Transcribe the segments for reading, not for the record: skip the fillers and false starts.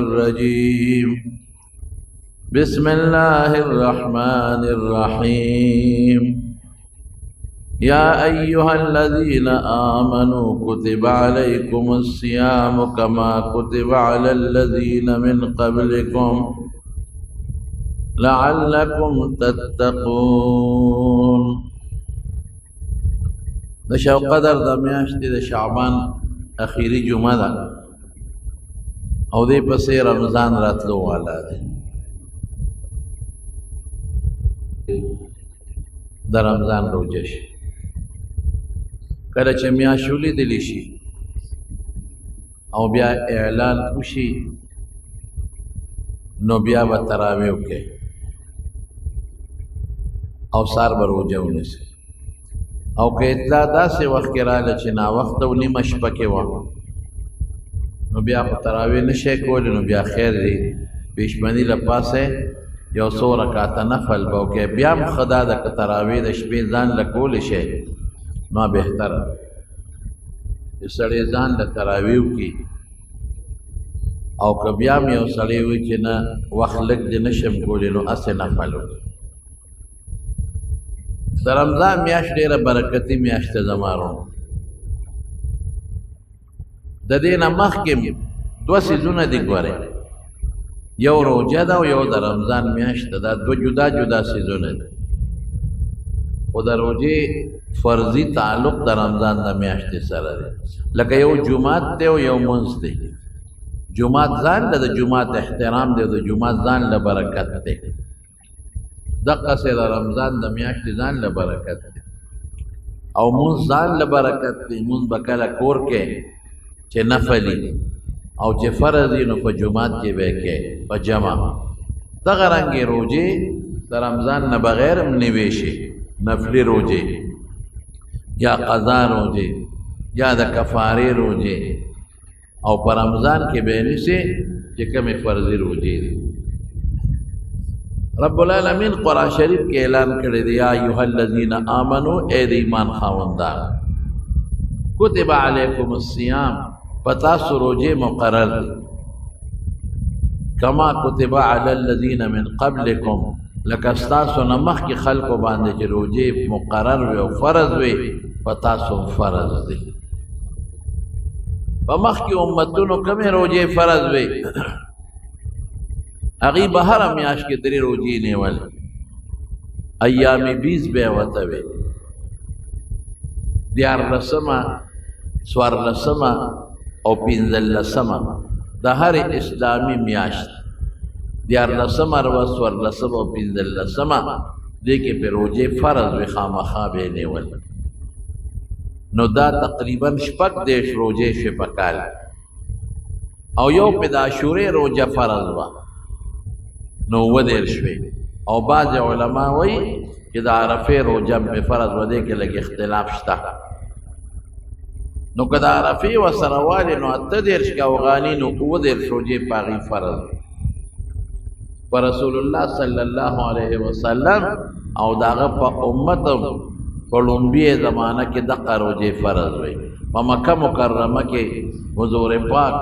الرجيم بسم الله الرحمن الرحيم يا أيها الذين آمنوا كتب عليكم الصيام كما كتب على الذين من قبلكم لعلكم تتقون. د شو قدر د میاشتې د شعبان اخیری جمعه ده او دې پسې رمضان راتلو والا دی. د رمضان روزه شي کله چې میاشت ولیدلی شي او بیا اعلان وشي نو بیا به تراویح وکړي او سار به روزه ونیسي او که اطلاع داسې وخت کې راغله چې ناوخته و نیمه شپه کې وه نو بیا خو تراویح نشی کولی نو بیا خیر دی پیشمني له پاسه یو څو رکعاته نفل به وکړي. بیا هم ښه ده که تراویح د شپې ځان له کولی شي نو بهتره چې سړی ځان له تراویح وکړي او که بیا هم یو سړی وي چې نه وخت لږ دې نشم کولی نو هسې نفل وکړي. د رمضان میاشت ډېره برکتي میاشت ده زما وروڼو. د دې نه مخکې دوه څیزونه دي ګورئ، یو روژه ده او یو د رمضان میاشت ده. دا دوه جدا جدا څیزونه دي خو د روژې فرضي تعلق د رمضان د میاشتې سره دی. لکه یو جومات دی او یو منځ دی. جومات ځان له د جومات احترام دی او د جومات ځان له برکت دی. دقسې د رمضان د میاشتې ځان له برکت دی او مونځ ځان له برکت دی. مونځ به کله کور کې چې نفلي او چې فرض وي نو په جومات کې به یې کوې په جمع. دغه رنګې روژې د رمضان نه بغیر هم نیوی شي، نفلي روژې یا قضا روژې یا د کفارې روژې او په رمضان کې به یې نیسي چې کومې فرضي روژې دي. رب العالمین قرآن شریف کې اعلان کړی دی یا ایها الذین آمنو اے د ایمان خاوندان کتب علیکم الصیام پتاسو روزې مقرر دي کما کتب علی الذین من قبلکم لکه ستاسو نه مخکې خلکو باندې چې روزې مقرر وي او فرض وي پتاسو فرض دي. په مخکې امتونو کومې روزې فرض وي هغې به هره میاشت کې 3 روزې نیولې. ایام 20 به یې ورته وې، 14مه 14مه او 15مه د هرې اسلامي میاشت 14مه 14مه او 15مه دې کې پې روزې فرض وې خامخا به یې نیول. نو دا تقریبا 6 روزې شوې په کال او یو پې د عاشورې روزه فرض وه نو 19 شوې او بعض علما وایي چې د عرفې روزه پې فرض و دې کې لږ اختلاف شته. نو که د عرفې ورسره والې نو 28 که اوغاني نو 19 روزې په هغې فرض په رسول الله صلی الله علیه وسلم او د هغه په امت په لومبي زمانه کې دغه روزې فرض وې. په مکه مکرمه کې حضور پاک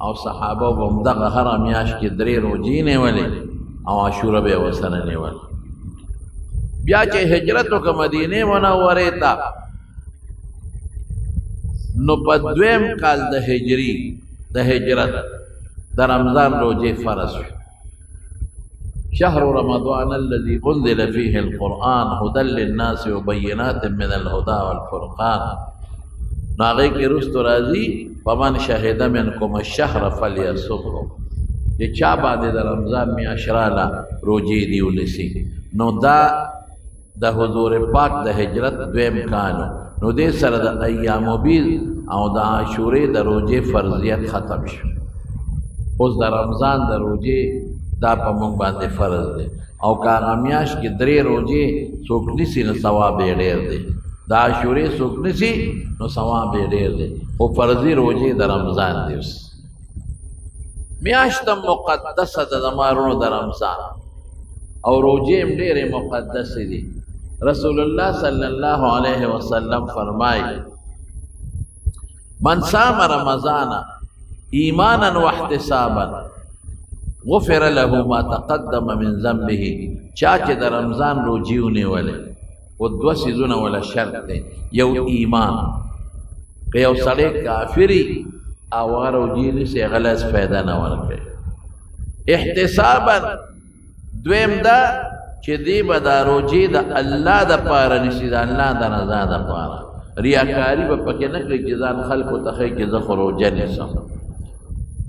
او صحابه به هم دغه هره میاشت کې 3 روزې نیولې او عاشوره به یې ورسره نیول. بیا چې هجرت وکړه مدینې منورې ته نو په 2م کال د هجري د هجرت د رمضان روزې فرض شو. شهر رمضان الذي انزل فيه القرآن هدى للناس وبينات من الهدى والفرقان. نو هغې کې رستو راځي فمن شهد منکم الشهر فلیصمه چې چا باندې د رمضان میاشت راله روزې دې ونیسي. نو دا د حضور پاک د هجرت 2م کال نو دې سره د ایام 20 او د عاشورې د روزې فرضیت ختم شو. اوس د رمضان د روزې دا په موږ باندې فرض دی او که هغه میاشت کې 3 روزې څوک نیسي نو ثواب یې ډېر دی. د عاشورې څوک نیسي نو ثواب یې ډېر دی خو فرضي روزې د رمضان دی. اوس میاشت مقدسه ده زما وروڼو د رمضان او روزې هم ډېرې مقدسې دي. رسول الله صلی الله علیه وسلم فرمایي من صام رمضان ایمانا واحتسابا غفر له ما تقدم من ذنبه چا چې د رمضان روجي ونیولې و دوه څیزونه ولا شرط دی یو ایمان که یو سړی کافري او هغه روجي نیسي هغه له فایده نه ورکوي احتسابا دویم دا چې دی به دا روجي د الله دپاره نیسي د الله د رضا دپاره ریاکاري به پکې نه کړي چې ځان خلکو ته ښایي چې زه خو روجه نیسم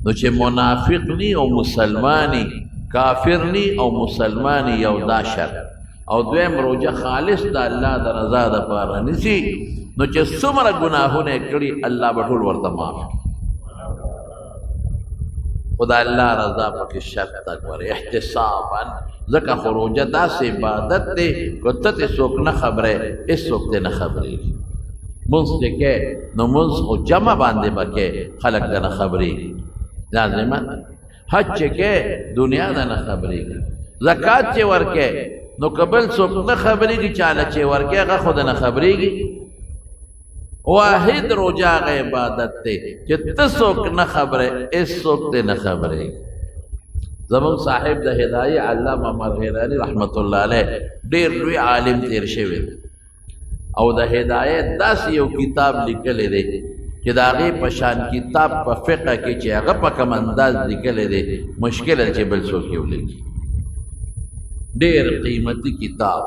نو چې منافق نی او مسلمانی کافر نی او مسلمانی یو دا شرط او دویم روجه خالص د الله د رضا دپاره نیسي نو چې څومره ګناهونه یې کړي الله به ټول ورته معاف خو د الله رضا پکې شرط ته ګورې احتسابا ځکه خو روجه داسې عبادت دی که ته ترې څوک نه خبرې هېڅوک دې نه خبرېږي منځ چې کې نو منځ خو جمع باندې به کې خلک د نه خبرېږي لازمن حج چې کې دنیا د نه خبرېږي زکات چې ورکې نو که بل څوک نه خبرېږي چاله چې ورکې هغه خو د نه خبرېږي واحد روجه هغه عبادت دی چې ته څوک نه خبرې هېڅوک دې نه خبرېږي زمونږ صاحب د هدایه علامه مرغیراني رحمت الله علیه ډېر لوی عالم تېر شوی او د هدایت داسې یو کتاب لیکلی دی چې د هغې په شان کتاب په فقه کې چې هغه په کوم انداز لیکلی دی مشکل چې بل څوک یې ولیکي ډېر قیمتي کتاب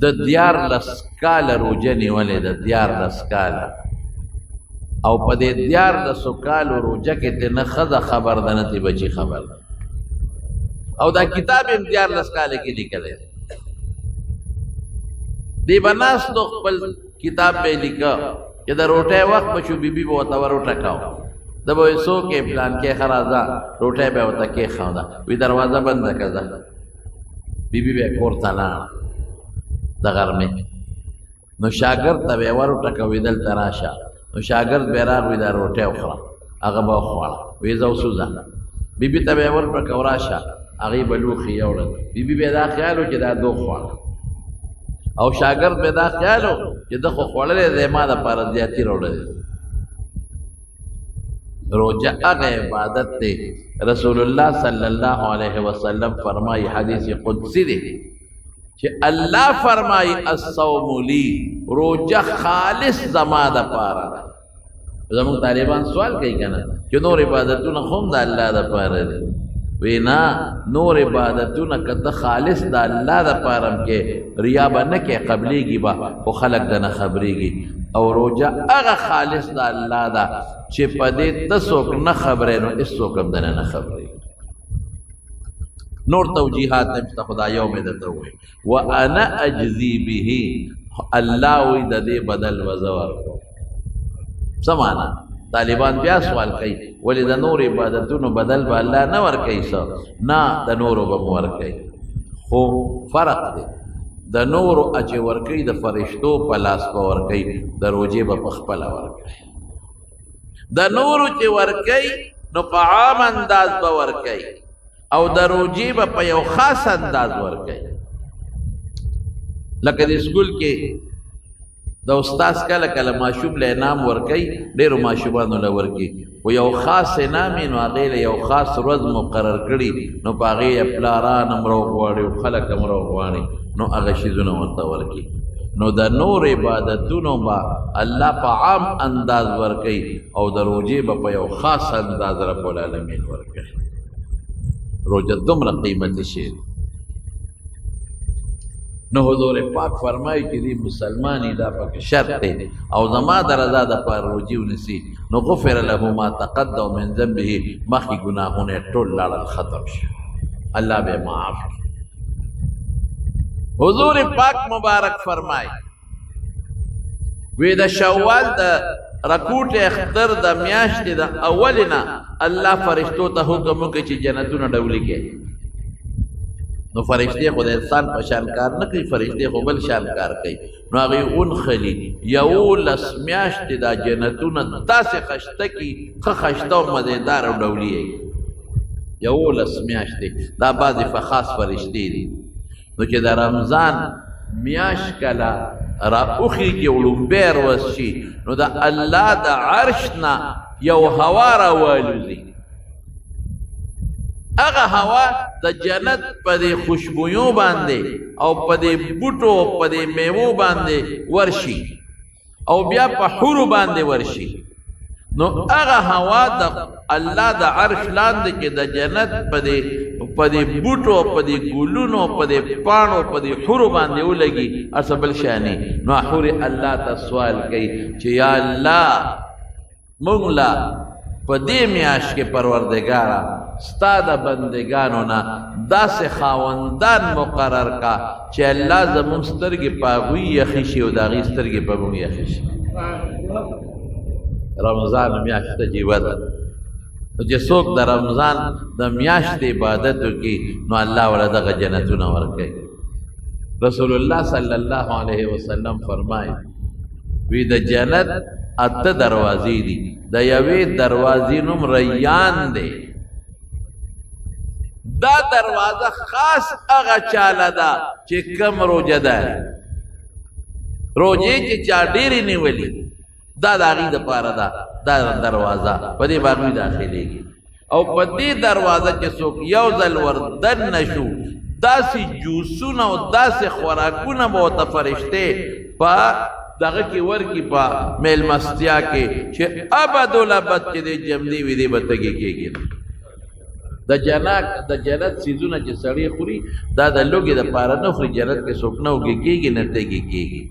د 14 کاله روجه نیولې ده 14 کاله او په دې 14 کالو روجه کې ته نه ښځه خبر ده نه تی بچي خبر ده او دا کتاب یې 14 کاله کې لیکلی دی به ناستو خپل کتاب به لیکه چې د روټۍ وخت به شو بیبي به ورته وروټکاو ده به وایي څوک یې پلان کې ښه راځه روټۍ به یې ورته کېښوده وي دروازه بنده که ده بیبي به یې کور ته لاړه د غرمې نو شاګرد ته به یې وروټکوي دلته راشه نو شاګرد به یې راغوي دا روټۍ وخوره هغه به وخوړه وایي ځه وسوځه بیبي ته به یې ورپکو راشه هغې به لوښي یوړل بیبي به یې دا خیال و چې دا دو خوړه او شاګرد به دا خیال و چې ده خو خوړلی دی ما دپاره زیاتي راوړلی روجه هغه عبادت دی رسول الله صلی الله علیه وسلم فرمایي حدیث قدسی دی چې الله فرمایي الصوم لی روجه خالص زما دپاره ده زموږ طالبان سوال کوي که نه چې نور عبادتونه خو هم د الله دپاره دي وی نه نور عبادتونه که ته خالص د الله دپاره هم کې ریا به نه کې قبلیږي به خو خلک د نه خبرېږي او روجه هغه خالص د الله ده چې په دې ته څوک نه خبرې نو هېڅوک هم د نه خبرېږي نور توجیحات نشته خدا یو مې درته ووایي وانا اجزي به الله وایي د دې بدل به زه ورکوم څه معنا طالبان بیا سوال کوي ولې د نور عبادتونو بدل به الله نه ورکوي څه نه د نورو به م ورکوي خو فرق دی د نورو چې ورکوي د فرشتو په لاس به ورکوي د روجې به په خپله ورکوي د نورو چې ورکوي نو په عام انداز به ورکوي او د روجې به په یو خاص انداز ورکوي لکه د سکول کې د استاذ کله کله ماشوم له انعام ورکوي ډېرو ماشومانو له ورکوي خو یو خاص انعام یې نو هغې له یو خاص ورځ مقرر کړي نو په هغې یې پلاران هم راوغواړي او خلک هم راوغواړي نو هغه شیزونه ورته ورکوي نو د نور عبادتونو به الله په عام انداز ورکوي او د روجې به په یو خاص انداز رب العالمین ورکوي روجه دومره قیمتي شی نو حضور پاک فرمایي چې دی مسلمانی دا پکې شرط دی او زما د رضا دپاره روجې ونیسي نو غفر له ما تقدم من ذنبه مخکې ګناهونه یې ټول لاړل ختم شي الله به معاف کړي حضور پاک مبارک فرمایي وی د شوال د رکوټ اختر د میاشتې د اولې نه الله فرشتو ته حکم وکړي چې جنتونه ډولي کړي نو فرشتې خو د انسان په شان کار نه کوي فرشتې خو بل شان کار کوي نو هغې اونخلي 11 میاشتې دا جنتونه داسې خشته کي ښه خشته او مزېدار او ډولي یې 11 میاشتې دا بعضې خاص فرشتې دي نو چې د رمضان میاشت کله راوخېږي او لومبی روز شي نو د الله د عرش نه یو هوا راوالوځي هغه هوا د جنت په دې خوشبویو باندې او په دې بوټو په دې میوو باندې ورشي او بیا په حورو باندې ورشي نو هغه هوا د الله د عرش لاندې کې د جنت په دې بوټو په دې ګلونو په دې پاڼو په دې حورو باندې ولګي ارڅه بل شانې نو حور الله ته سوال کوي چې یا الله موږ لا په دې میاشت کې پروردګاره ستا د بندګانو نه داسې خاوندان مقرر کا چې الله زموږ سترګې په هغوی یخې شي او د هغې سترګې په موږ یخې شي رمضان میاشت عجیبه ده نو چې څوک د رمضان د میاشتې عبادت وکړي نو الله ورله دغه جنتونه ورکوي رسول الله صلی الله علیه وسلم فرمایي وی د جنت 8 دروازې دي د یوې دروازې نوم ریان دی دا دروازه خاص هغه چاله ده چې کم روجه ده روجې چې چا ډېرې نیولي دا د هغې دپاره ده دا دروازه په دې باندې داخلېږي او په دې دروازه چې څوک یو ځل وردننه شو داسې جوسونه او داسې خوراکونه به ورته فرشتې په دغه کې ورکي په میلمستیا کې چې ابدالابد چې دی جمدي وي دی به تږي کېږي د جنت څیزونه چې سړی خوري دا د لوږې دپاره نه خوري جنت کې څوک نه وږي کېږي نه تږي کېږي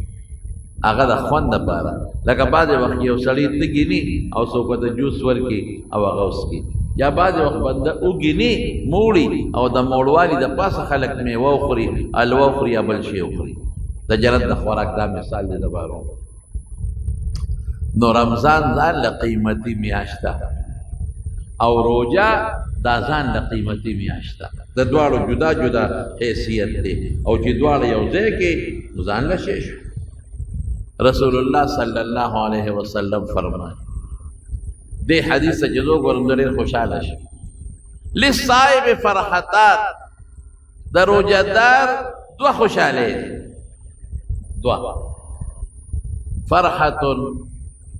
هغه د خوند دپاره لکه بعضې وخت یو سړی تږي ني او څوک ورته جوس ورکړي او هغه وڅکي یا بعضې وخت بنده اوږي ني موړي او د موړوالي د پاسه خلک میوه وخوري الوه وخوري یا بل شی وخوري د جنت د خوراک دا مثال دی د بارو نو رمضان ځان له قیمتي میاشت ده او روجه دا ځان له قیمتي میاشت ده د دواړو جدا جدا حیثیت دی او چې دواړه یو ځای کې نو ځان له شی شو رسول الله صلی الله علیه وسلم فرمایي دې حدیث ته چې څوک ورنه ډېر خوشحاله شي للصائم فرحتان د روجهدار دوه خوشحالۍ دي دوا فرحت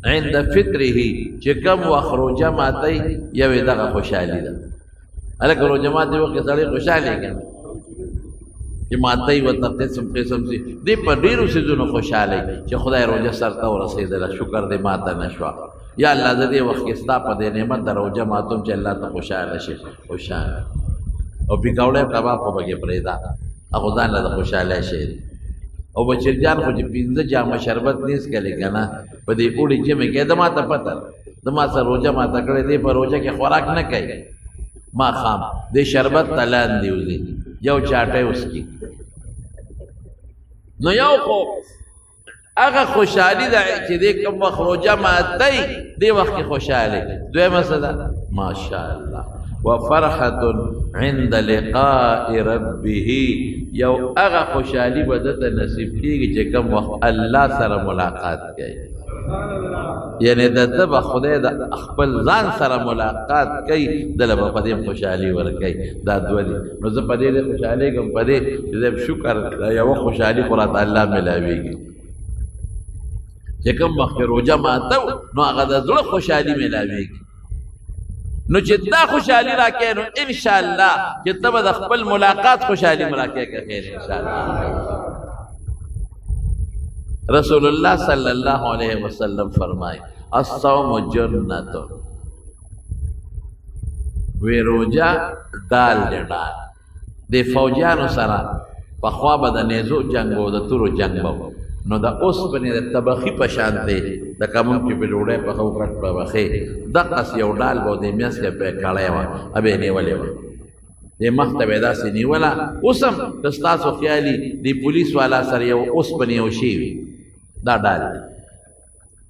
عند فطره چې کم وخت روجه ماتي یوې دغه خوشحالي ده هلکه روجه ماتي وخت سړی خوشحالي کوي چې ماتي ورته قسم قسم سي دې په ډېرو څیزونو خوشحالي چې خدای روجه سرته ورسېدله شکر دې ماته نه شوه یا الله زه دې وخت کې ستا په دې نعمت د روجه ماتوم چې الله ته خوشحاله شي خوشحاله او پکوړی کباب خو پکې پرېږده هغه ځان له د خوشحالۍ شی دی او بچرجان خو چې 15 جامه شربت نیس کلی که نه په دې اوړي جمع کې د ما ته پته د ما سره روجه ماته کړې دی په روجه کې خوراک نه کوي ما خام دې شربت ته لاندې وځي یو چاټی وڅکي نو یو خو هغه خوشحالي ده چې دې کوم وخت روجه ماتئ دې وخت کې خوشحالي دویمه څه ده ماشاءالله وفرحة عند لقاء ربه یو هغه خوشحالي به دته نصیب کېږي چې کوم وخت الله سره ملاقات کوي یعنی دته به خدای د خپل ځان سره ملاقات کوي دله به په دې خوشحالي ورکوي دا دوه دي نو زه په دې خوشحالېږم په دې چې زه شکر یوه خوشحالي خو راته الله ملاوېږي چې کوم وخت روجه ماته نو هغه د زړه خوشحالي ملاوېږي نو چې دا خوشحالي راکې نو انشاءالله چې ته به د خپل ملاقات خوشحالي مراکې که خیر انشاءالله رسول الله صلی الله علیه وسلم فرمایي الصوم جنت وی روجه ډال دی ډال د فوجیانو سره پخوا به د نیزو جنګ و د تورو جنګ به نو د اوسپنې د طبخي په شان دی د کمون چې په ډوډۍ پخه وکړ په پخې دقس یو ډال به د میاس کې پرې کړی وه ابې نیولې وه دې مخ ته به یې داسې نیوله اوس هم که ستاسو خیالي د پولیس والا سره یو اوسپنې یو شی وي دا ډال دی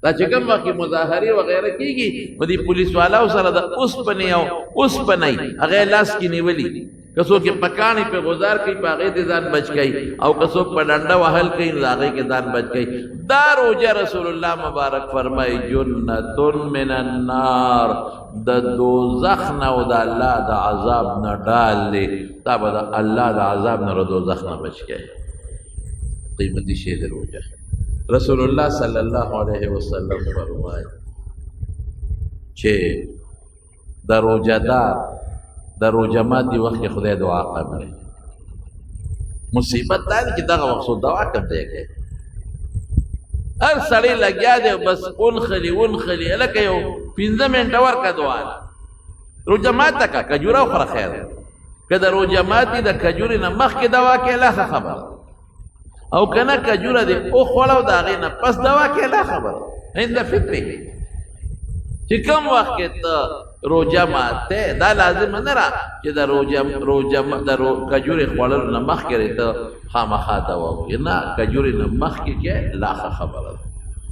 دا چې کوم وخت مظاهرې وغیره کېږي نو د پولیس والاو سره د اوسپنې او اوسپنۍ هغه یې لاس کې نیولي که څوک یې په کاڼي پې غزار کوي په هغې دې ځان بچ کوي او که څوک په ډنډه وهل کوي نو د هغې کې ځان بچ کوي دا روجه رسول الله مبارک فرمایي جنتون من النار د دوزخ نه او د الله د عذاب نه ډال دی دا به د الله د عذاب نه د دوزخ نه بچ کوي قیمتي شی دی روجه رسول الله صلی الله علیه وسلم فرمایي چې د روجهدار د روژه ماتي وخت کې خدای دعا قبلوي. مصیبت دا دی چې دغه وخت څوک دعا کم دی کوي. هر سړی لګیا دی بس ونخلي هلکه یو 15 منټه ورکړه دعا ده. روژه ماته که کجوره وخوره خیر ده. که د روژه ماتي د کجورې نه مخکې دوا کې لا ښه خبره، او که نه کجوره دې وخوړه او د هغې نه پس دوا کې لا خبره. هند فکرې چې کوم وخت کې ته روژه ماته دا لازم نه را چې د کجورې خوړلو نه مخکې ته خامخا دوا وکړي، نه کجورې نه مخکې کې لا ښه خبره ده.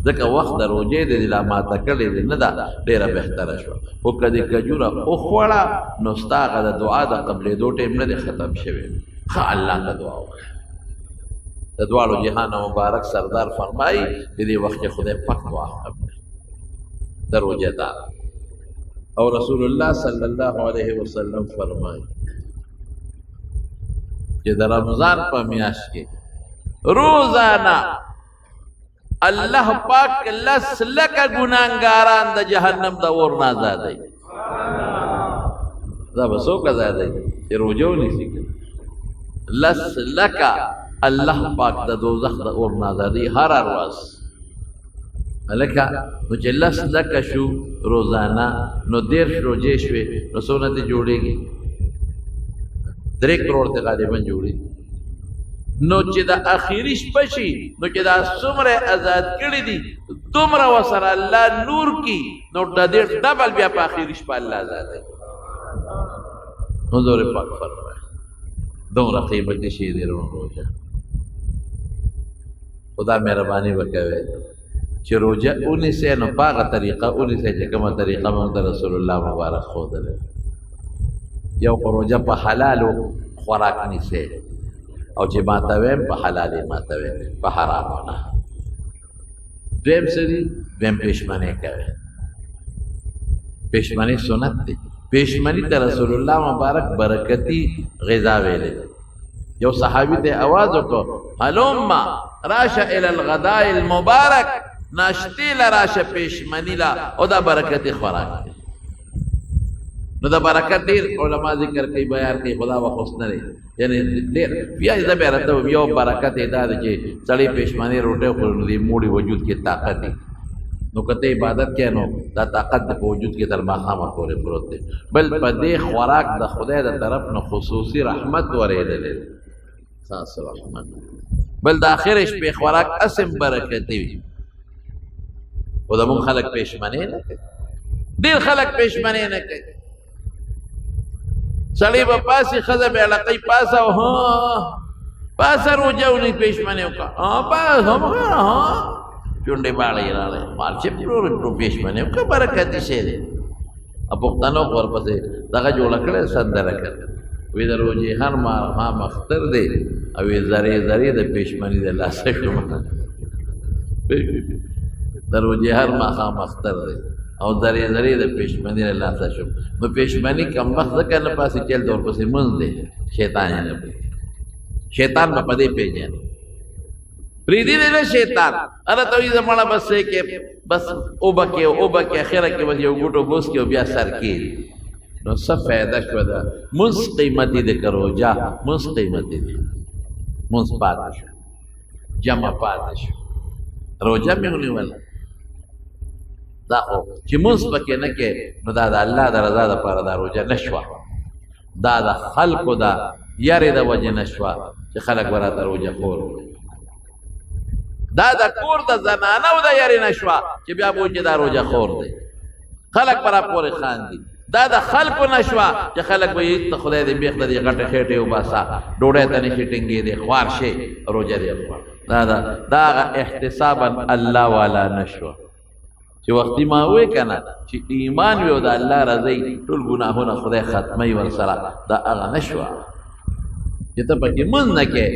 ځکه وخت د روژې دی لا ماته کړې دی نه ده ډېره بهتره شوه. خو که د کجوره وخوړه نو ستا هغه د دعا د قبلېدو ټیم نه دی ختم شوی. ښه الله ته دعا وکړه. د دواړو جهان مبارک سردار فرمایي د دې وخت کې خدای پاک دعا قبلوي د روژه دار. او رسول الله صلی الله علیه وسلم فرمایي چې د رمضان په میاشت کې روزانه الله پاک 10 لکه ګناهګاران د جهنم د اور نه آزادوي. دا به څوک آزادوي چې روژه ونیسي؟ 10 لکه الله پاک د دوزخ د اور نه آزادوي هر ورځ. هلکه نو چې 10 لکه شو روزانه نو 10 روژې شوې نو څونه دې جوړېږي؟ 3 کروڑ ته غالبا جوړېږي. نو چې د اخیری شپه شي نو چې دا څومره آزاد کړي دي دومره ورسره الله نور کی نو د دې ډبل بیا په اخیری شپه الله آزادوي. حضور پاک فرمایي دومره قیمتي شی دی روژه. خدا مهرباني وکوي چې روژه ونیسئ نو په هغه طریقه ونیسئ چې کومه طریقه موږ د رسول الله مبارک ښودلې. یو خو روژه په حلالو خوراک نیسئ او چې ماتویم په حلالې ماتویم په حرامو نه. دویم څه دي؟ دویم پېشمنۍ کوي. پېشمنۍ سنت دی. پېشمنۍ ته رسول الله مبارک برکتي غذا ویلې. یو صحابي ته آواز وکړو هلم راشه الی الغداء المبارک، ناشتې له راشه پېشمنۍ له او دا برکتي خوراک دی. نو دا برکت ډېر علما ذکر کوي بیان کوي خدا و خوش نه دی یعنی ډېر بیا زه بیا راته یو برکت یې دا دی چې سړی پېشمنۍ روټۍ خوري نو د موړي وجود کې طاقت دی. نو که ته عبادت کوې نو دا طاقت د په وجود کې تر ماښامه پورې پروت دی. بل په دې خوراک د خدای د طرف نه خصوصي رحمت ورېدلی دی. ستاسو رحمت. بل د آخرې شپې خوراک اسم برکتي وي. خو زموږ خلک پېشمنۍ نه کوي. ډېر خلک پېشمنۍ نه کوي. سړی به پاسې ښځه به علاقۍ پاسه او پاسه روژه ونی پېشمنۍ وکړه چونډې باړې راغلی مال چې پرو پېشمنۍ وکړه برکتي شی دی. پښتنو خو ورپسې دغه جوړه کړې سندره کړې وی د روژې هر ماښام اختر دی او وی زرې زرې د پېشمنۍ د لاسه شوم. د روژې هر ماښام اختر دی او درې درې د پېشمنۍ له لاسه شوم. نو پېشمنۍ کم وخت ځکه نه پاسې چل د ورپسې منځ دی شیطان یې نه پرېږدي. شیطان به په دې پېژني پرېږدي دی نه شیطان هله ته وایي زه مړه بس کې بس اوبه کې اخره کې بس یو ګوټو بوس کې او بیا سر کېږي. نو څه فایده شوه ده؟ مونځ قیمتي دی که روژه مونځ قیمتي دی. مونځ پاتې شو جمع پاتې شو روژه مې ونیوله دا خو چې مونځ پکې نه کې نو دا د الله د رضا دپاره دا روژه نه شوه. دا د خلکو د یارې د وجې نه شوه چې خلک به راته روژه خور وکړي. دا د کور د زنانو د یارې نه شوه چې بیا به وایي چې دا روژه خور دی. خلک به راپورې خاندي. دا د خلکو نه شوه چې خلک به یې ته خدای دې بیخ د دې غټې خېټې وباسه ډوډۍ ته نشي ټینګېدی خوار شي روژه دې وخوړه. دا هغه احتسابا الله والا نه شوه چې وختي ما وې که نه چې ایمان وي او د الله رضی ټول ګناهونه خدای ختموي ورسره دا هغه نه شوه چې ته پکې مونځ نه کې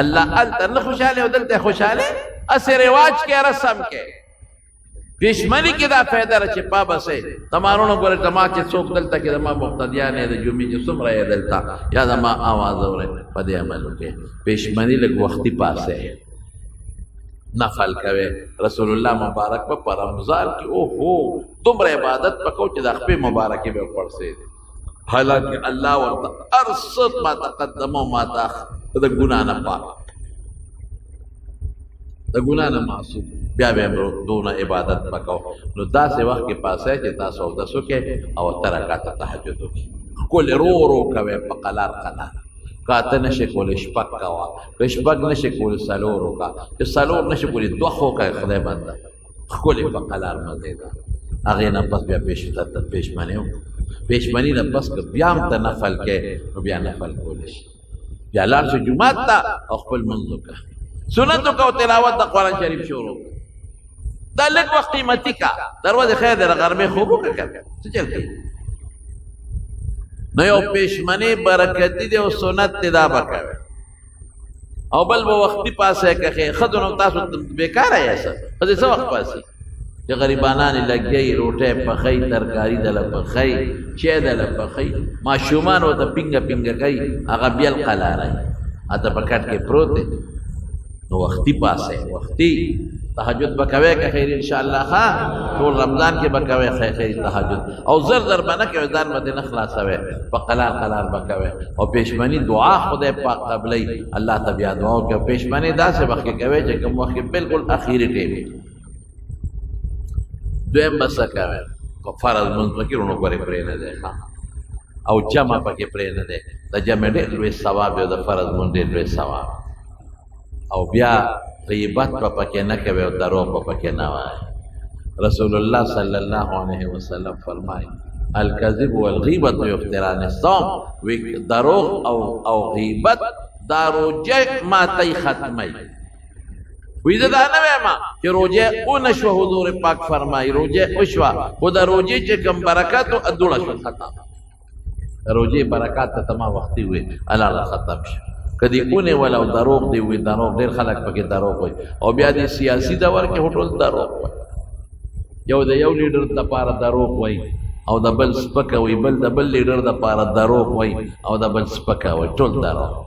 الله هلته نه خوشحالې او دلته خوشحالې اسې رواج کې رسم کې پېشمنۍ کې دا فایده ده چې پا بسې تمارونه ګورې زما چې څوک دلته کې زما مقتدیان یې د جمعې چې څومره یې دلته یا زما آواز اورئ په دې عمل وکړې. پېشمنۍ لږ وختي پاسئ نفل کوي. رسول الله مبارک په رمضان کې اوهو دومره عبادت پکو چې د خپې مبارکې به پړسېدې حالانکه الله ورته هر څه ما تقدم او ما تاخر د ګناه نه پاک د ګناه نه معصوم بیا به دونه عبادت وکاو نو داسې وخت کې پاسه چې تاسو اودس وکړئ او اته رکعاته تهجد وکړئ ښکلې رو کوئ په قلار قلار که اته نشئ کولی شپږ کوه که شپږ نشئ کولی څلور وکړه چې څلور نشئ کولی دوه خو کوئ خدای بنده ښکلې په قلار مزې ده هغې نه پس بیا پېشمنې وکړو پېشمني نه پس که بیا هم ته نفل کې نو بیا نفل کولی شي بیا لاړ شو جومات ته او خپل لمونځ وکړه سنت وکړه او تلاوت د قرآن شریف شروع دا لږ وخت قیمتي کا دروازې خیر دی د غرمې خوب وکړه که څه چل کوي نو یو پېشمنې برکتي دی او سنت دی دا به کوې او بل به وختي پاسې کښې ښځو نو تاسو بېکاره یاست ښځې څه وخت پاسي چې غریبانانې لګیایي روټۍ پخوي ترکاري دله پخوي چای دله پخوي ماشومان ورته پینګه پینګه کوي هغه بیا القلاری هلته په کټ کې پروت دی نو وختي پاسئ وختي تهجد به کوئ که خیر انشاءالله ښه ټول رمضان کې به کوئ خیر تهجد او زر زر به نه کوئ ځان به دې نه خلاصوئ په قلار قلار به کوئ او پېشمني دعا خدای پاک قبلوي الله ته بیا دعا وکړئ پېشمني داسې وخت کې کوئ چې کوم وخت کې بلکل اخري ټیم دویم به څه کوئ په فرض لمونځ پکې ورونو پورې پرې نه دی او جمع پکې پرې نه دی د جمع ډېر لوی ثواب دی او د فرض لمونځ ډېر لوی ثواب او بیا غیبت په پکې نه کوي او دروغ په پکې نه وایي رسول الله صلی الله علیه وسلم فرمایي الکذب والغیبت یفطران الصوم وی دروغ او غیبت دا روجه ماتی ختمی وی دا نه وایم چې روجه اون شو حضور پاک فرمایي روجه وشوا خو دا روجه چې کم برکات او ادوړه شو ختم روجه برکات ته تمام وختي وي الله ختم شي کدی اونه ولو دروغ دی وي دروغ ډېر خلک پکې دروغ وي او بیا د سیاسي دور کې هټول دروغ وي یو د یو لیډر د پاره دروغ وي او د بل سپکه وي بل د بل لیډر د پاره دروغ وي او د بل سپکه وي ټول دروغ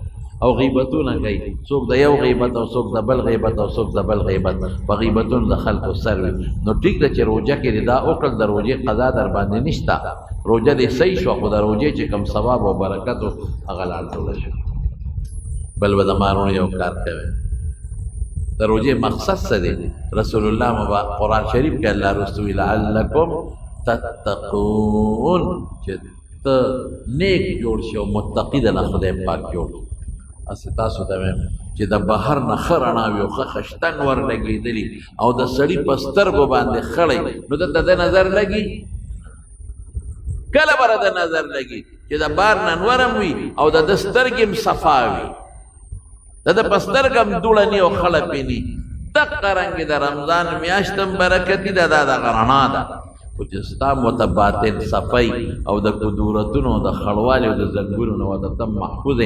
او غیبتونه کوي څوک د یو غیبت او څوک د بل غیبت او څوک د بل غیبت په غیبتونو د خلکو سر وي نو ټیک ده چې روجه کې دا وکړل د روجې قضا در باندې نشته روجه دې صحیح شوه خو د روجې چې کوم ثواب او برکت هغه لاړ ټوله شو بل به د مارونو یو کار کوي د روجې مقصد څه دی رسول الله قرآن شریف کې الله رسول لعلکم تتقون چې ته نیک جوړ شي او متقي د خدای پاک جوړ اسې تاسو ته وایم چې د بهر نه ښه رڼا وي او ښه خشتنګ ور لګېدلي او د سړي په سترګو باندې خړی نو دلته د نظر لګي کله به د نظر لګي چې د بار ننورم وي او د سترګې هم صفا وي د په سترګه هم دوړه ني او خړه پې ني دقه رنګې د رمضان میاشت هم برکتي ده دا دغه رڼا ده خو چې ستا متباطن صفی او د کدورتونو د خړوالي او د زنګونو نه ورته ته محفوظ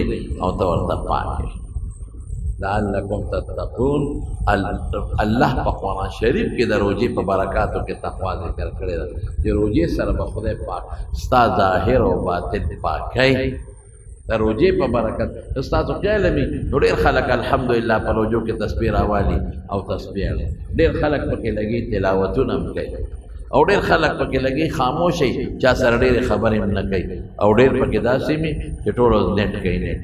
او ته ورته پاک لعلکم تتقون الله په قرآن شریف کې د روجې په برکاتو کې تقوا ذکر کړې ده چې روجې سره به خدای پاک ستا ظاهر او باطن پاکوي د روجې په برکت ستاسو خیال مې نو ډېر خلک الحمدلله په روجو کې تسبیح راوالي او تسبیح ډېر خلک پکې لګي تلاوتونه هم کوي او ډېر خلک پکې لګي خاموش شي چا سره ډېرې خبرې هم نه کوي او ډېر پکې داسې مې چې ټول نیټ کوي نیټ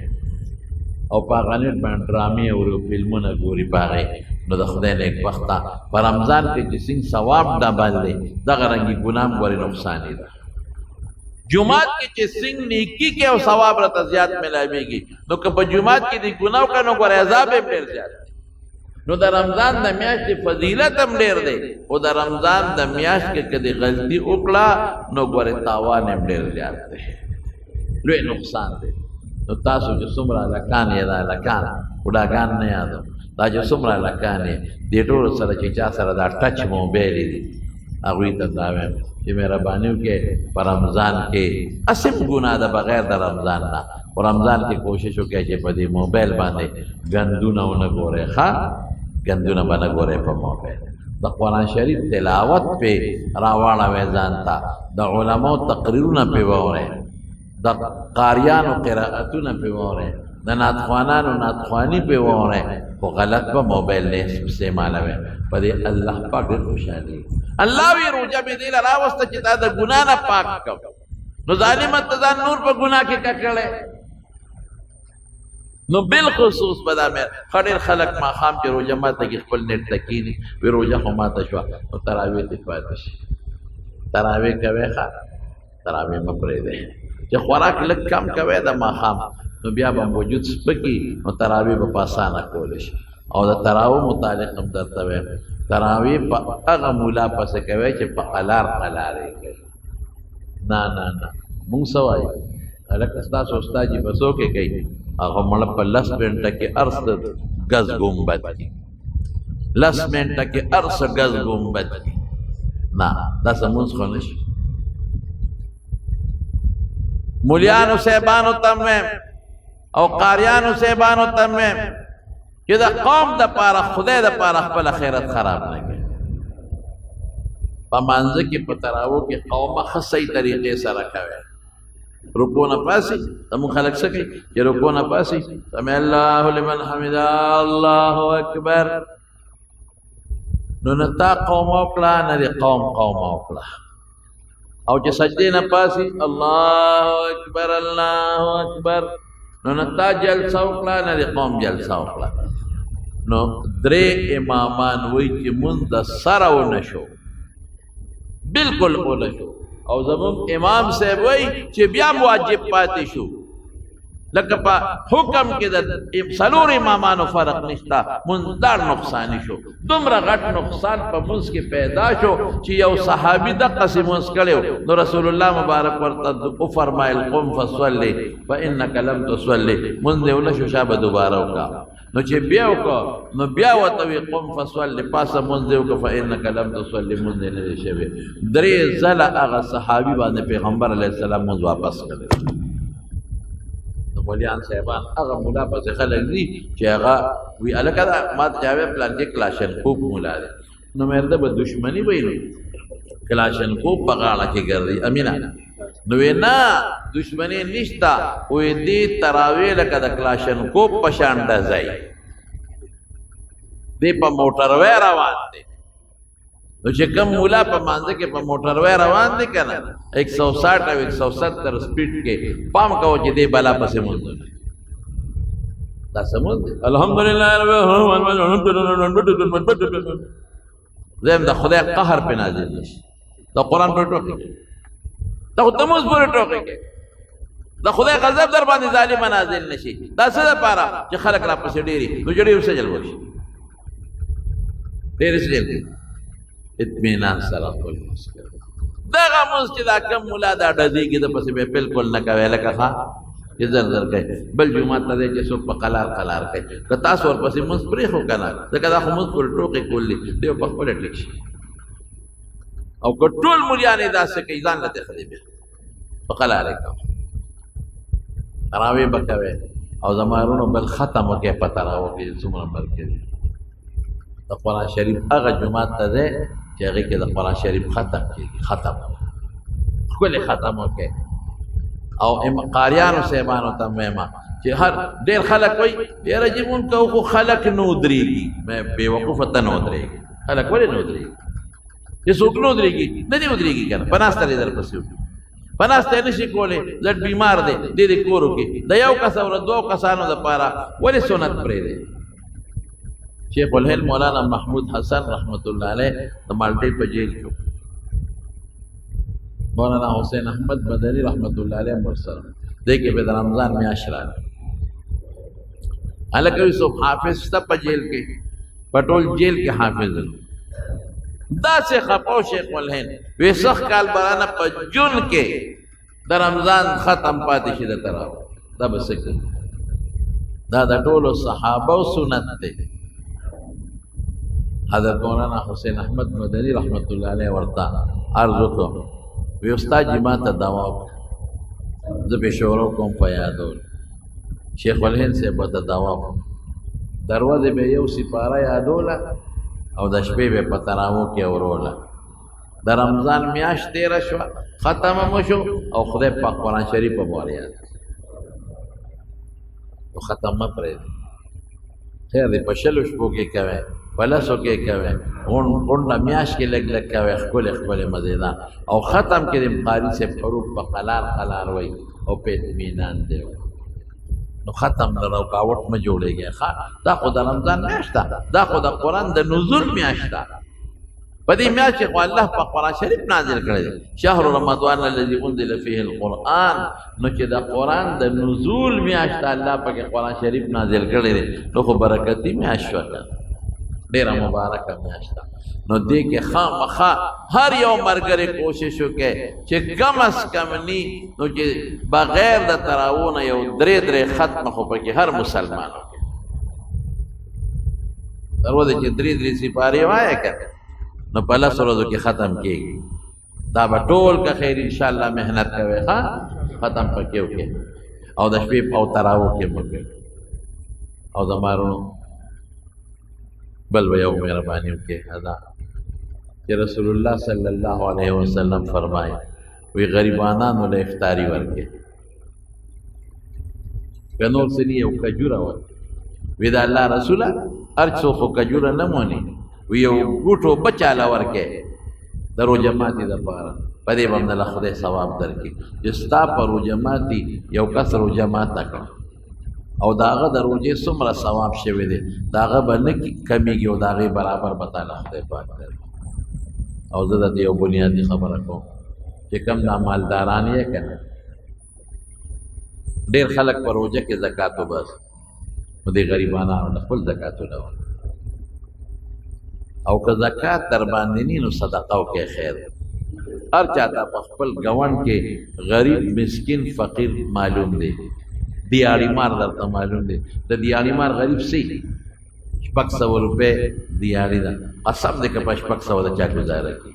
او په هغه نیټ باندې ډرامې اوري فلمونه ګوري په هغې نو د خدای نیک بخته په رمضان کې چې څنګه ثواب ډبل دی دغه رنګې ګناه هم ګورې نقصانې ده جمعات کې چې څنګه نیکي کې او ثواب راته زیات ملاویږي نو که په جمعات کې د ګناه وکړه نو ګورې عذاب هم ډېر زیات دی نو د رمضان د میاشتې فضیلت هم ډېر دی او د رمضان د میاشت کې که د غلطي وکړه نو ګورې تاوان هم ډېر زیات دی لوی نقصان دی نو تاسو چې څومره هلکان یې دا هلکان بوډاګان نه یادوم دا چې څومره هلکان یې دې ټولو سره چې چا سره دا ټچ موبایل دي هغوی ته دا وایم چې مهرباني وکړئ په رمضان کې اسم ګناه ده بغیر د رمضان نه په رمضان کې کوشش وکړئ چې په دې موبایل باندې ګندونه ونه ګورئ ښه ګندونه به نه ګورئ په موبایل د قرآن شریف تلاوت پې راواړوئ ځان ته د علماو تقریرونه پې واورئ د قاریانو قرائتونه پې واورئ د نعتخوانانو نعتخواني پې واورئ خو غلط به موبایل نه استعمالوئ په دې الله پاک ډېر خوشحالي الله وی روجه مې دې له راوسته چې دا د ګناه نه پاک کړم نو ظالمت ځان نور په ګناه کې ککړې نو بالخصوص په دا مې خډیر خلک ماښام چې روژه ماته کې خپل نیټ ته کښېني وي روژه خو ماته شوه نو تراویح دې پاتې شي تراویح کوې ښه تراویح مه پرېږدئ چې خوراک لږ کم کوې د ماښام نو بیا به وجود سپکي نو تراویح به په اسانه کولی شي او د تراویح متعلق هم درته وایم تراویح په هغه مولا پسې کوئ چې په قلار قلارې کوي نه نه نه مونږ څه وایو هلکه ستاسو استاد جي په څو کې کوي هغه مړه په 10 منټه کې ارس ګز ګمبد کی 10 منټه کې ارس ګز ګمبد کی نه دا سمونځ خو نشي مولیانو صاحبانو ته او قاریانو صاحبانو ته چې د قوم د پاره خدای د پاره خپل خیرت خراب نه کړي په مانځه کې په تراوو کې قوم ښه صحیح طریقې سره کوي رکوع نه پاسي زموږ خلک څه کوي چې رکوع نه پاسي سمع الله لمن حمده الله اکبر نو نه تا قوم وکړه نه د قوم وکړه او چې سجدې نه پاسي الله اکبر الله اکبر نو نه تا جلسه وکړه نه د قوم جلسه وکړه نو درې امامان وایي چې مونږ د سره ونه شو بالکل ونه شو او زمون امام صاحب وایي چې بیا واجب پاتې شو لکه په حکم کې د څلور امامانو فرق نشته مونږ دا نقصان شو دومره غټ نقصان په مونږ کې پیدا شو چې یو صحابي دقسې مونځ کړی نو رسول الله مبارک ورته وفرمایل قم فصلی فانک لم تصلی مونځ دې ونه شو شابه دوباره وکړه نو چې بیا وکړه نو بیا ورته وي قم فصلی پاسه مونځ دې وکړه فانک لم تصلی مونځ دې نه دی شوی درې ځله هغه صحابي باندې پیغمبر علیه السلام مونځ واپس کړی مولیان صاحبان هغه مولا پسې خلک دي چې هغه وی الکه دا ما جاوې پلان کې کلاشنکوف مولا دی نو مرده به دشمنی وي نو کلاشنکوف په غاړه کې ګرځي امینا نو نه دشمنی نشتا وې دې تراویح لکه د کلاشنکوف په شان ځای دې په موټر وې روان دي نو چې کوم مولا په مانځه کې په موټر وې روان دي کنه 160 او 170 سپیډ کې پام کوو چې دې بالا پسې مونږ دا سمون الحمدلله رب العالمین زم د خدای قهر په نازل نشي دا قران په ټوکی دا تموز په ټوکی کې دا خدای غضب در باندې ظالم نازل نشي دا څه لپاره چې خلک را پسې ډېری نو جوړي وسجل وشي ډېر سجل اطمینان سره خپل مسکر دغه مونږ چې دا کم مولا دا ډزېږي د پسې به بالکل نه کوي لکه ښه چې زر زر کوي بل جومات ته دی چې څوک په قلار قلار کوي که تاسو ورپسې مونځ پرېښو که نه ځکه دا خو مونځ پر ټوکې کولي دی په خپله ټیک شي او که ټول مولیان یې داسې کوي ځان له تخلي بیا په قلار یې کوه تراویح به کوې او زما وروڼو بل ختم وکړې په تراویح کې څومره برکې دي د قرآن شریف هغه جومات ته دی چې هغې کې د قرآن شریف ختم کېږي ختم ښکلې ختم وکړې او قاریانو صاحبانو ته وایم چې هر ډېر خلک وایي یاره چې مونږ کوو خو خلک نه ودرېږي بېوقوفه ته نه ودرېږي خلک ولې نه ودرېږي چې څوک نه ودرېږي نه دې ودرېږي که نه په ناسته دی درپسې وکړي په ناسته یې نه شي کولی لټ بیمار دی دې دې کور وکړي د یو کس او د دوو کسانو دپاره ولې سنت پرېږدی شیخ الهند مولانا محمود حسن رحمت الله علیه د مالټې په جیل کې مولانا حسین احمد مدنی رحمت الله علیه ورسره دی کې به د رمضان میاشت راغله هلکه یوسف حافظ شته په جیل کې په ټول جیل کې حافظ داسې خپه و شیخ الهند وی سخت کال برانه په جون کې د رمضان ختم پاتې شي د تراویح دا به څه کوي دا د ټولو صحابه و سنت دی حضرت مولانا حسین احمد مدنی رحمت الله علیه ورته عرض وکړو وی استاد جي ما ته دعوا وکړه زه پېښور کوم په یادول شیخ الهند صاحب ورته دعوا وکړه دروازې به یو سپاره یادوله او د شپې به په تراویح کې اوروله د رمضان میاشت تېره شوه ختمه مو شو او خدای پاک قرآن شریف په مو یاد نو ختم مه پرېږدئ خیر دی په شلو شپو کې کوئ پلسو کې کوي اونډه میاش کې لګ لګ کوي خپل مزیدار او ختم کړي قاری سے حروف په قلار وای او په اطمینان دی نو ختم د رکاوټ ما جوړیږي دا خو د رمضان میاشت دا خو د قرآن د نزول میاشت ده په دې میاشت کې الله په قرآن شریف نازل کړی شهر رمضان الذي انزل فيه القرآن نو چې د قرآن د نزول میاشت الله په قرآن شریف نازل کړی دی نو خو برکتي میاشت ده ډیره مبارکه میاشت ده نو دې کې خامخا هر یو مرګري کوشش وکړي چې کم از کم ني نو چې بغیر د تراوون یو درې ختم خو پکې هر مسلمان وکړي دروازه چې درې سپاره وایي کړه نو په لس ورځو کې ختم کېږي دا به ټول که خیر انشاءالله محنت کوي ښه ختم پکې وکړي او د شپې او تراو کې وکړي او زمارونو بل به یو مهرباني وکړي ادا چې رسول الله صلی الله علیه وسلم فرمایي وی غریبانانو له افطاری ورکړي که نور څه نه یو کجوره ورکړي وی د الله رسوله هر څوک خو کجوره نه موني وی یو ګوټو بچاله ورکې د روژه ماتي دپاره په دې باندې الله خدای ثواب درکړي چې ستا په روژه ماتي یو کس روژه ماته کړه او د هغه د روژې څومره ثواب شوی دی د هغه به نه کمیږي او د هغې برابر به تعالی خدای پاک درکړي او زه د دې یو بنیادي خبره کوم چې کوم دا مالداران یې که نه ډېر خلک په روژه کې زکات وباسي نو دې غریبانانو د خپل زکاتونه او که زکات در باندې نی نو صدقه وکړئ خیر هر چاته په خپل ګاونډ کې غریب مسکین فقیر معلوم دی دیاړي مار درته معلوم دی د دیاړي مار غریب سي 600 روپے دیاړي ده قسم دې که په 600 د چا گزاره کړي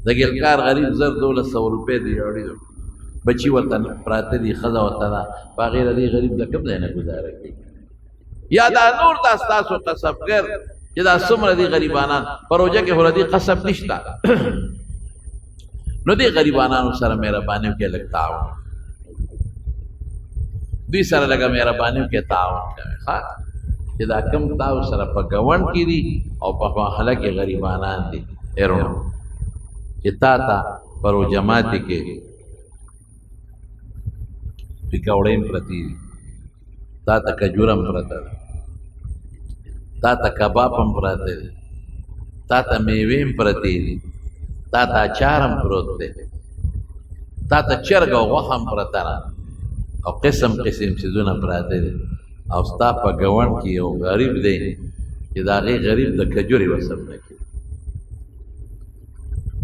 د ګلکار غریب زر 1200 روپے دیاړي ده بچي ورته پراته دي ښځه ورته ده په هغې د دې غریب د کوم ځای نه گزاره کوي یا دا نور دا ستاسو قصبګر چې دا څومره دي غریبانان په روژه کې خو د دې قصب نشته نو دې غریبانانو سره مهرباني وکړئ لږ تعاون دوی سره لږه مهرباني وکړئ تعاون کوئ ښه چې دا کم تاسو سره په ګاونډ کې دي او په محله کې غریبانان دي ایرونو چې تا ته په روژه ماتي کې پکوړې پرتې دي تا ته کجوره هم پرته ده تا ته کباب هم پراته دي تا ته میوې هم پرتې دي تا ته اچار هم پروت دی تا ته چرګ او غوښه هم پرته ده او قسم څیزونه پراته دي او ستا په ګاونډ کې یو غریب دی چې د هغې غریب د کجورې وسم نه کړي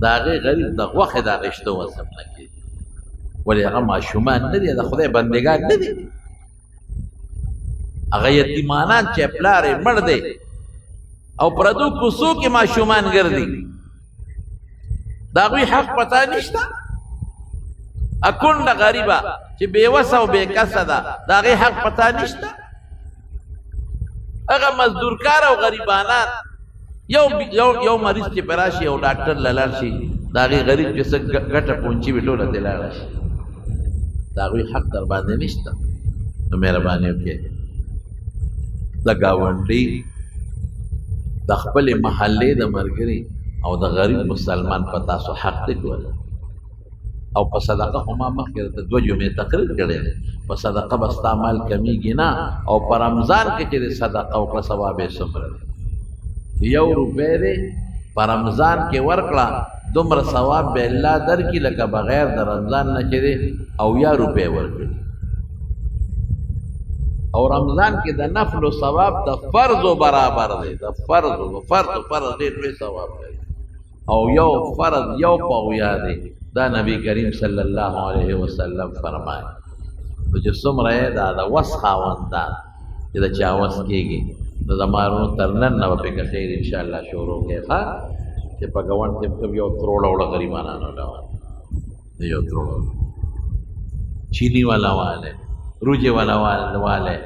د هغې غریب د غوښې د اخیستو وسم نه کړي ولې هغه ماشومان نه دي د خدای بندګان نه دي هغه یتیمانان چې پلار یې مړ دی او پردو کوڅو کې ماشومان ګرځي د هغوی حق پتا نشته اکونډه غریبه چې بېوسه او بېکسه ده د هغې حق پتا نشته هغه مزدورکار او غریبانان یو مریض چې پې راشي او ډاکټر له لاړ شي د هغې غریب چې څه ګټه پونچي وي ټوله ترې لاړه شي د هغوی حق در باندې نشته نو مهرباني وکړئ د ګاونډي د خپلې محلې د ملګري او د غریب مسلمان په تاسو حق دی کولی او په صدقه خو ما مخکې درته 2 جمعې تقریر کړی دی په صدقه به ستا مال کمیږي نه او په رمضان کې چې د صدقه وکړه ثواب یې څومره دی 1 روپۍ دی په رمضان کې ورکړه دومره ثواب به الله درکړي لکه بغیر د رمضان نه چې دی 80 روپۍ ورکړي او رمضان کې د نفل و ثواب د فرض برابر دی د فرض ډېر لوی ثواب دی او یو فرض یو پویا دی دا نبی کریم صلی الله علیه وسلم فرمایي نو چې څومره یې دا د وس خاوندان چې د چا وس کېږي نو زمارونو تر نن نه به پکې خیر انشاءالله شروع کړي ښه چې په ګاونډ کې کوم یو تروړه وړه غریبانانو ډول یو تروړه چینی والا واله روجه والا واله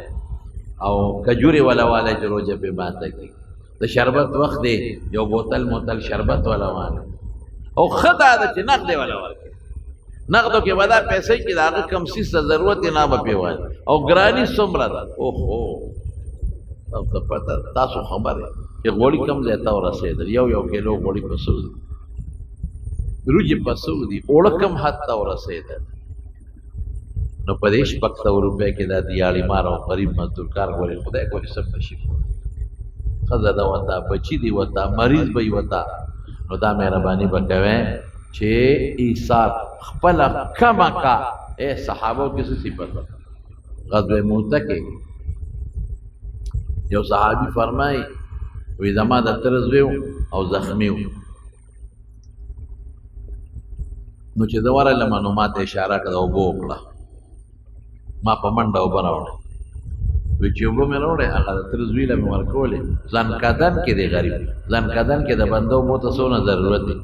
او کجوري والا واله چې روجه په ماته کې د شربت وخت دی یو بوتل شربت والا واله او خدا د چې نقد والا ورکړي نقدو کې ودا پیسې کې دا کم څه ضرورت نه به پیوال او ګرانی څومره ده اوهو او ته پته تاسو خبره چې غوړي کم ځای ته ورسېدل یو کیلو غوړي په څو دي روجې په څو دي اوړه کم حد ته ورسېدل نو په دې شپږ سوه روپۍ کې دا دیاړي مار او غریب مزدور کار ګورې خدای کولی سم نشي ښځه ده وته بچي دي وته مریض به یې وته نو دا مهرباني به کوې چې ایثار خپله کمه کا ای صحابو کې څه صفت غزوه موته کې یو صحابي فرمایي وی زما د تره زوی او زخمي و نو چې زه ورغلم نو ما ته اشاره کړه اوبه وکړه ما په منډه اوبه راوړې وی چې اوبه مې راوړې هغه د تره زوی له مې ورکولې ځنکدن کې دی غریب ځنکدن کې د بنده اوبو ته څونه ضرورت دی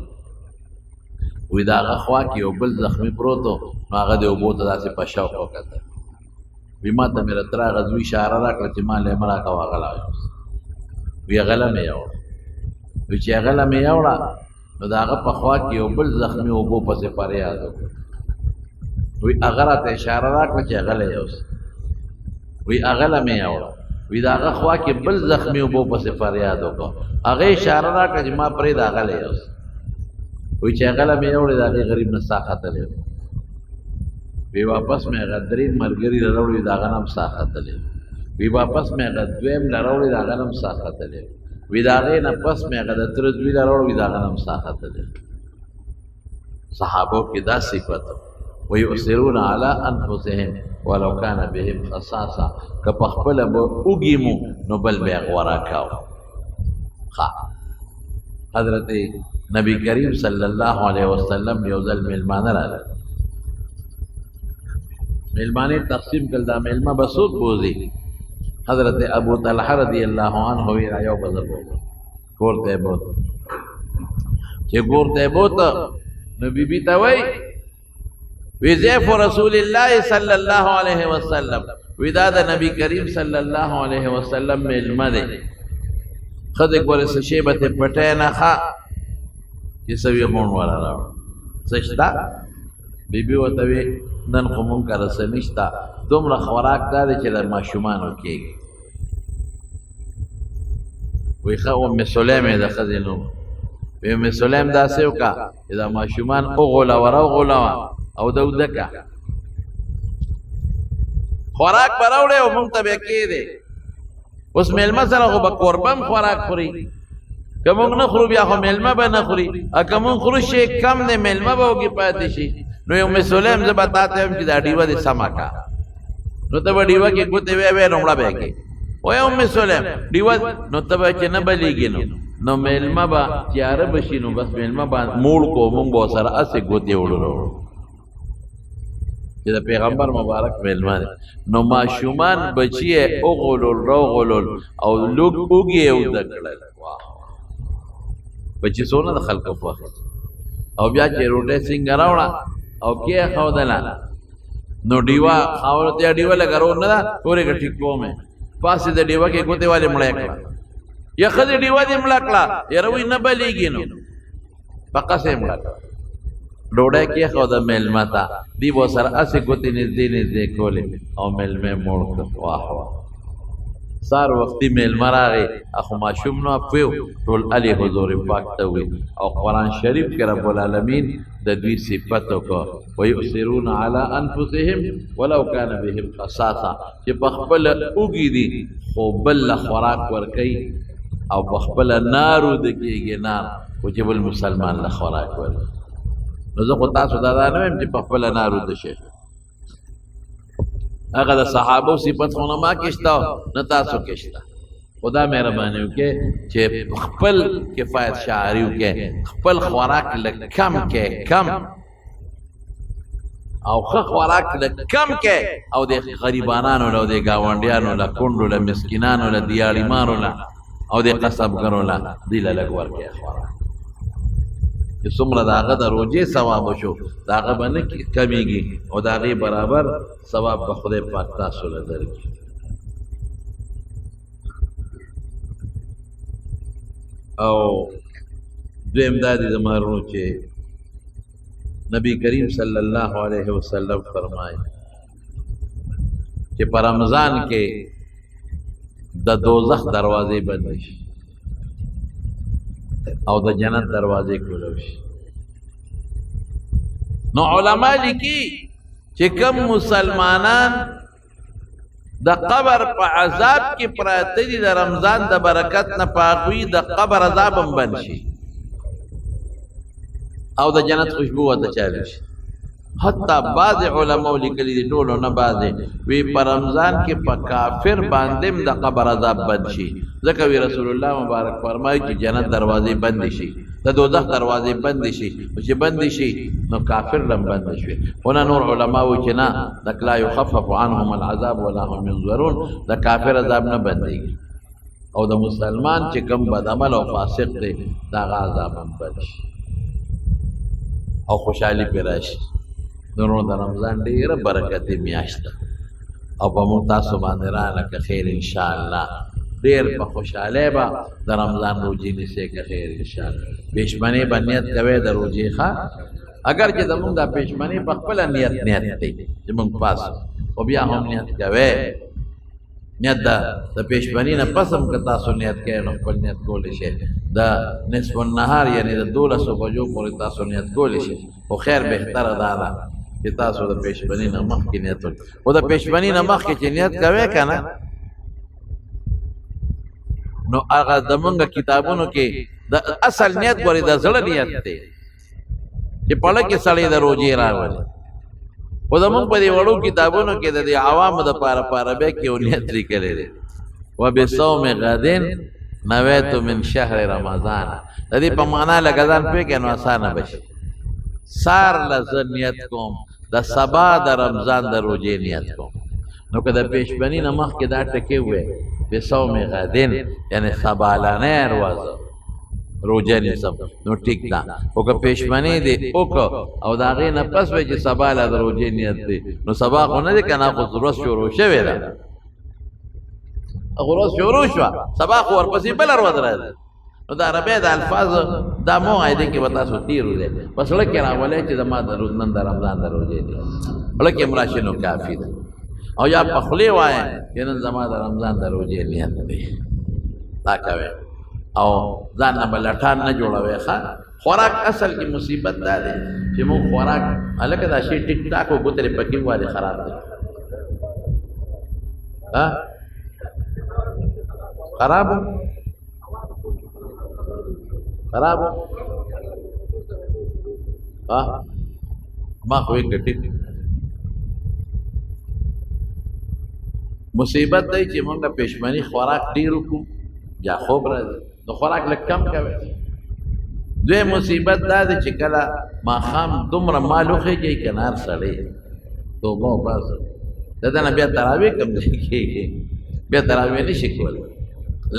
وی د هغه خوا کې یو بل زخمي پروت و نو هغه د اوبو ته داسې په شوق وکتل وی ما ته مې تره هغه زوی اشاره راکړه چې ما لیمه راکوه هغه راوست وی هغه له مې یوړه وی چې هغه له مې یوړه نو د هغه په خوا کې یو بل زخمي اوبو پسې فریاد وکړ وی هغه راته اشاره راکړه چې هغه له یوست وی هغه له مې یوړه وی د هغه خوا کې بل زخمي اوبو پسې فریاد وکړ هغه اشاره راکړه چې ما پرې د هغه له یوست وی چې هغه له مې یوړې د هغې غریب نه ساه ختلې وی واپس مې هغه درې ملګري له راوړي د هغه نه هم ساه ختلې وی واپس مې هغه دویم له راوړي د هغه نه هم ساه ختلې وی د هغې نه پس مې هغه د تره زوی له راوړي د هغه نه هم ساه ختلې صحابو کې دا صفت ویؤثرون علی انفسهم ولو کان بهم خصاصه که په خپله به اوږي مو نو بل به یې غوره کاوه حضرت نبی کریم صلی الله علیه وسلم یو ځل میلمانه راغله میلمانې تقسیم کړل دا میلمه به څوک بوځي حضرت ابو طلحه رضی الله عنه وی را یو بزر بوځه کور ته یې بوته چې کور ته یې بوته نو بیبي ته وایي وی ضیف رسول الله صلی الله علیه وسلم وی دا د نبی کریم صلی الله علیه وسلم میلمه دی ښځې ګورې څه شی به ترې پټی نه ښه چې څه وي غونډ والا راوړه څه شته بیبي ورته وی نن خو مونږ کره څه نشته دومره خوراک دا دی چې د ماشومانو کېږي وی ښه ام سلیم یې د ښځې نوم وی ام سلیم داسې وکړه چې دا ماشومان وغولوه راوغولوه او د ودکه خوراک به راوړی او مونږ ته به یې کېدی اوس میلمه سره خو به کوربه هم خوراک خوري که مونږ نه خورو بیا خو میلمه به نه خوري او که مونږ خورو شی کم دی میلمه به وږي پاتې شي نو ام سلیم زه به تا ته وایم چې دا ډیوه دې سمه کا نو ته به ډیوه کې ګوتې وی نو مړه به یې کې وایه ام سلیم ډیوه نو ته به چې نه بلیږي نو میلمه به تیاره به شي نو بس میلمه به موړ کو مونږ به ورسره هسې ګوتې وړو چې د پیغمبر مبارک میلمه دی نو ماشومان بچي یې وغولول راوغولول او لږ اوږې یې اوده کړل بچي څونه د خلکو خوښ او بیا چې روټۍ څنګه راوړه او کېښودله نو ډیوه خاوره ته ډیوه لږه رو نه ده ورې که ټیک کوم یې پاسې د ډیوه کې ګوتې والې مړه یې کړه یا ښځې ډیوه دې مړه کړه یاره وایي نه بلیږي نو په قصې یې مړه کړه ډوډۍ کېښوده میلمه ته دی به ورسره هسې ګوتې نږدې نږدې کولې او میلمه یې موړ کړ واه واه سار وختي میلمه راغی اخو ماشوم نو پویو ټول علي حضور پاک ته وي او قرآن شریف کې رب العالمین د دوی صفت وکړه ویؤثرون علی انفسهم ولو کان بهم خصاصه چې په خپله اوږي دي خو بل له خوراک ورکوي او په خپله نار اوده کېږي نار خو چې بل مسلمان له خوراک ورکوي نو زه خو تاسو دا نه وایم چې په خپله نار اوده شئ هغه د صحابو صفت خو نه ما کې شته نه تاسو کې شته خدا مهرباني وکړي چې خپل کفایت شعاري وکړي خپل خوراک لږ کم کې کم او ښه خوراک لږ کم کې او د غریبانانو له او د ګاونډیانو له کونډو له مسکینانو له دیاړیمانو له او د قصبګرو له دوی له لږ ورکړي خوراک چې څومره د هغه د روژې ثواب شو د هغه به نه کمیږي او د هغې برابر ثواب به خدای پاک تاسو له درکړي او دویم دا دی زما ورونو چې نبی کریم صلی الله علیه وسلم فرمایي چې په رمضان کې د دوزخ دروازې بند شي او د جنت دروازې کولو شي. نو علما لیکي چې کوم مسلمانان د قبر په عذاب کې پراته دي د رمضان د برکت نه پاغوي د قبر عذاب هم بند شي او د جنت خوشبو ورته چالو شي. حتی بعض علماء لیکلي دي ټولو نه بعض وی په رمضان کې په کافر باندې د قبر عذاب بند شي ځکه وی رسول الله مبارک فرمایي چې جنت دروازې بند شي د دوزخ دروازې بند شي چې بند شي نو کافر لم بند شي. هنا نور علماء وی چې نه لک لا يخفف عنهم العذاب ولا هم ينظرون د کافر عذاب نه بنديږي او د مسلمان چې کوم بد عمل او فاسق دی دا عذاب هم بند شي او خوشحالي پې راشي. نو د رمضان ډېره برکتي میاشت ده او په موږ تاسو باندې رالکه خیر انشاءالله ډېر په خوشحالۍ به د رمضان روجې نیسئ که خیر انشاءالله. پېشمنۍ به نیت کوئ د روجې ښه اگر چې زمونږ دا پېشمنۍ په خپله نیت دی چې موږ پاس خو بیا هم نیت کوئ نیت د پېشمنۍ نه پس هم که تاسو نیت کوئ نو خپل نیت کولی شئ د نصف النهار یعنې د 12 بجو پورې تاسو نیت کولی شئ خو خیر بهتره دا ده چې تاسو د پېشمنۍ نه مخکې نیت وکړئ. خو د پېشمنۍ نه مخکې چې نیت کوئ که نه نو هغه زمونږ کتابونو کې د اصل نیت ګورې د زړه نیت دی چې پړه کې سړی د روجې راولي. خو زمونږ په دې وړو کتابونو کې د دې عوامو دپاره په عربۍ کې یو نیت لیکلی دی وبصوم غد نویت من شهر رمضان. د دې په معنا لږه ځان پوه کړئ نو اسانه به شي. سار له زه نیت کوم د سبا د رمضان د روجې نیت کوم نو که د پېشمنۍ نه مخکې دا ټکې ووایې بصوم غدین یعنې سبالنۍ روزه روجه نیسم نو ټیک ده. خو که پېشمنۍ دې وکړه او د هغې نه پس وایي چې سبا له د روجې نیت دی نو سبا خو نه دی که نه خو ورځ شروع شوې ده خو ورځ شروع شوه سبا خو ورپسې بله ورځ راځي. نو د عربۍ د الفاظ دا مو عایدې کې به تاسو تېر دی بس زړه کې راولئ چې زما نن د رمضان د روجې دی زړه کې هم راشي نو کافي ده. او یا په خولې وایئ چې نن زما د رمضان د روجې نیت دی دا کوئ او ځان نه به لټان نه جوړوئ. ښه خوراک اصل کې مصیبت دا دی چې موږ خوراک هلکه دا شی ټیک ټاک و ګوترې پکې والې خراب دی خراب ما خو یې ټیک مصیبت دی چې موږ پېشمنۍ خوراک ډېر وکړو یا خوب راځي نو خوراک لږ کم کوئ. دوی مصیبت دا دی چې کله ماښام دومره مال وخېږي که نار سړی توبه وباسه د ده نه بیا تراویح کمزوري کېږي بیا تراویح نه شي کولی.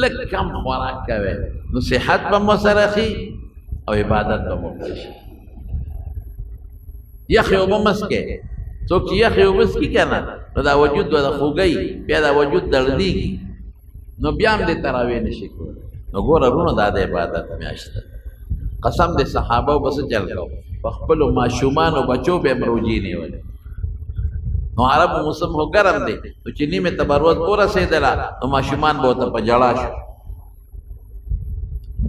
لږ کم خوراک کوئ نو صحت به مو سره ښي او عبادت به مو شي. یخې اوبه مه څښئ څوک چې یخې اوبه څښي که نه نو دا وجود به د خوږی بیا دا وجود دردېږي نو بیا هم دې تراویح نه شي کولی. نو ګوره وروڼو دا د عبادت میاشت ده. قسم د صحابو به څه چل کو په خپلو ماشومانو بچو به هم روجې نیولې. نو عربو موسم خو ګرم دی نو چې نیمې ته به ورځ ورسېدله نو ماشومان به ورته په ژړا شو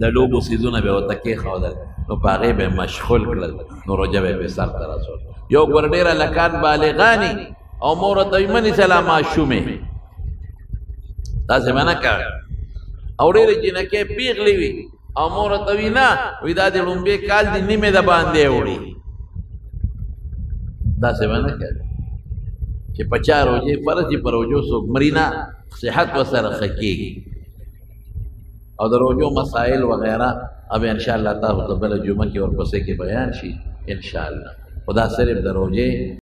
د لوبو څیزونه به ورته کېښودل نو په هغې به یې مشغول کړل نو روژه به یې په سر ته رسول. یو ګوره ډېر هلکان بالغاني او مور ورته وایي مه نیسه ماشومې داسې به نه کوه او ډېرې جینکۍ پیغلې وي او مور ورته وایي نه وایي دا د لومبې کال دي نیمې د باندې وړي داسې به نه کوه چې په چا روجې فرض دي په روجو څوک مري نه صحت ورسره ښه کېږي او د روجو مسایل وغیره اب انشاءالله تاسو ته بله جمعه کې ورپسې کې بیان شي انشاءالله. خدا صرف د روجې